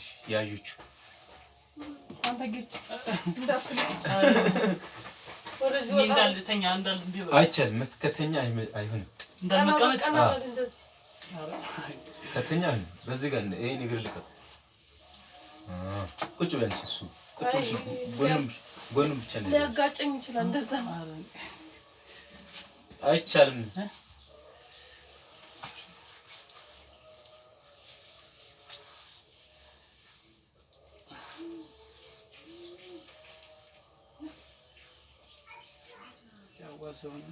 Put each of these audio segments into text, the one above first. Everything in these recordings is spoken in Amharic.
እሺ ያዩቹ አንተ ግጭ እንዳትለኝ ወረዚህ እንዳልተኛ እንዳልንዲው አይቻልም መትከተኛ አይሆንም እንዳልመቀመጥ እንደዚህ ከተኛ በዚህ ጋር ይሄን እግር ልቀቅ ቁጭ በል እሱ ቁጭ ጎንም ብቻ ነው ሊያጋጨኝ ይችላል እንደዛ አይቻልም ያዋዘውን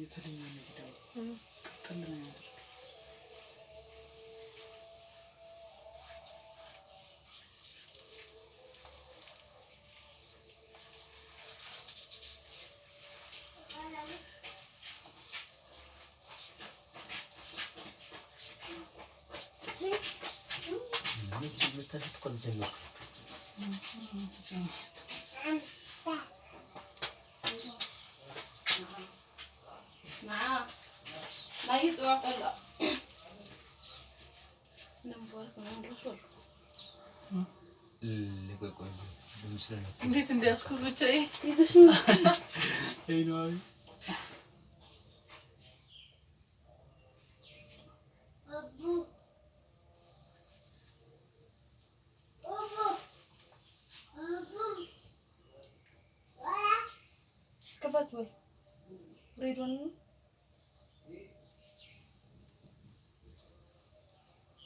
የተለየ ነው ሄደው ቀጥል ነው ያለው መሰረት ቆንጆ لا يتوقع لا نمبر رسول لقوا بمثلنا እንዴት እንዲያስኩ ብቻዬ ይዘሽ ነው كفت وي ريدون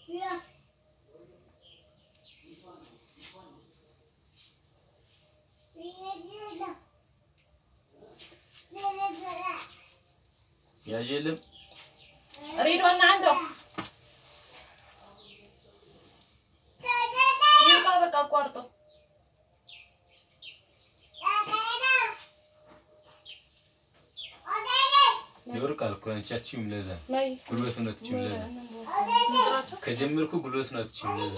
يا يا جلم ريدون عنده يبقى بقى قرطه يورقال كونچاچيم لزا ጉልበት ነው ትችም ለዛ ከጀመርኩ ጉልበት ነው ትችም ለዛ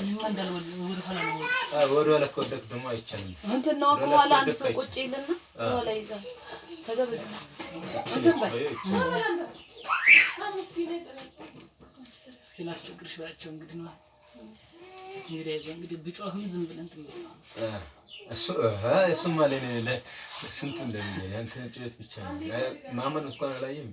ይመንደል ወደ ኋላ ነው ወደ ኋላ ከወደክ ደግሞ አይቻልም እንትን ነው ከኋላ አንድ ሰው ቁጭ ይልና ኋላ ይዛል ከዛ በዚህ እንትን በል እስኪ ላስቸግርሽ ባያቸው እንግዲህ ነው እንግዲህ ቢጮህም ዝም ብለን ትምጣ እሱ ማለት ነው ለስንት እንደሚል አንተ ጭት ብቻ ነው ማመን እንኳን አላየም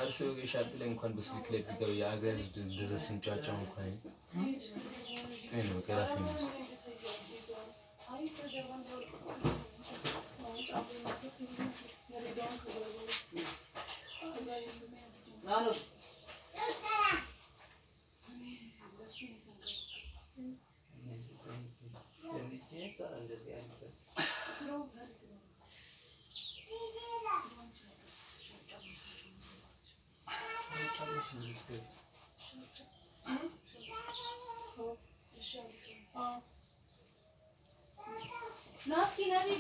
አርሰው ይሻል እንኳን በስልክ ላይ ቢገው ያገዝ ድረስ እንጫጫው እንኳን ነው ከራሴ ነው ናኖ ناسكي نبي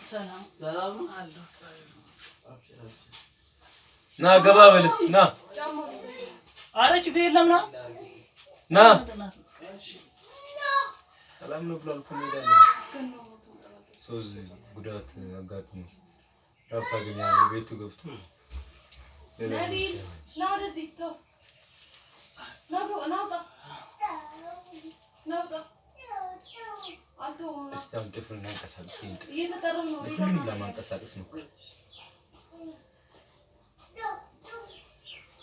ሰላም ሰላም አለ ና ገባ በልስ ና አረ ችግር የለም ና ሰላም ነው ብሏል ፈሚዳለ ሶዝ ጉዳት አጋጥሞ ራፋ ገኛ ቤቱ ገብቶ نبي لا ወደዚህ ተው ናውጣ አልተውም እስታም ጥፍርና እንቀሳቀስ ይንጥ እየተጠረም ነው ሁሉንም ለማንቀሳቀስ ነው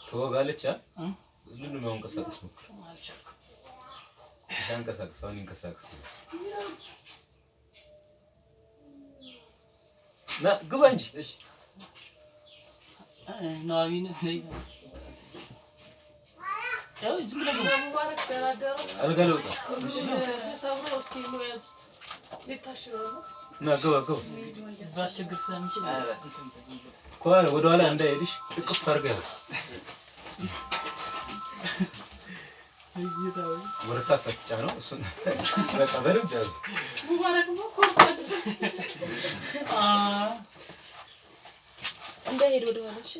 ተወጋለች ሁሉንም ለማንቀሳቀስ ነው አልቻልኩም ያንቀሳቀስ አሁን እንቀሳቀስ ና ግባ እንጂ እሺ ናዊን ነይ ያው ዝም ብለህ ሙባረክ ደራደሩ አልገለውጣ ሰብሮ እስኪ ነው ለታሽሮ ና ገባ ባስቸግር ስለምችል ኮራ ወደ ኋላ እንዳይሄድሽ እቅፍ አድርገህ ይይታው ወርታ ተጫ ነው እሱ በቃ በደንብ ያዙ ሙባረክ ነው ኮርስ እንዳይሄድ ወደ ኋላ እሺ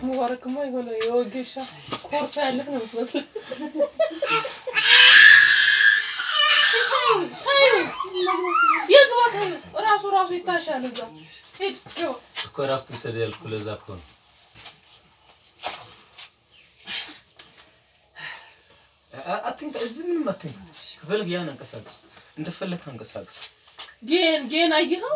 مبارك ما يقول يوقش كورس يعلمنا بس يقبض راسه يتاشال እዛ ሄድ ጆ እኮ ራፍቱ ሰደል ኩለዛ ኮን አትንክ እዚህ ምንም አትንክ ከፈልግ ያን እንደፈለክ አንቀሳቅስ ጌን አየኸው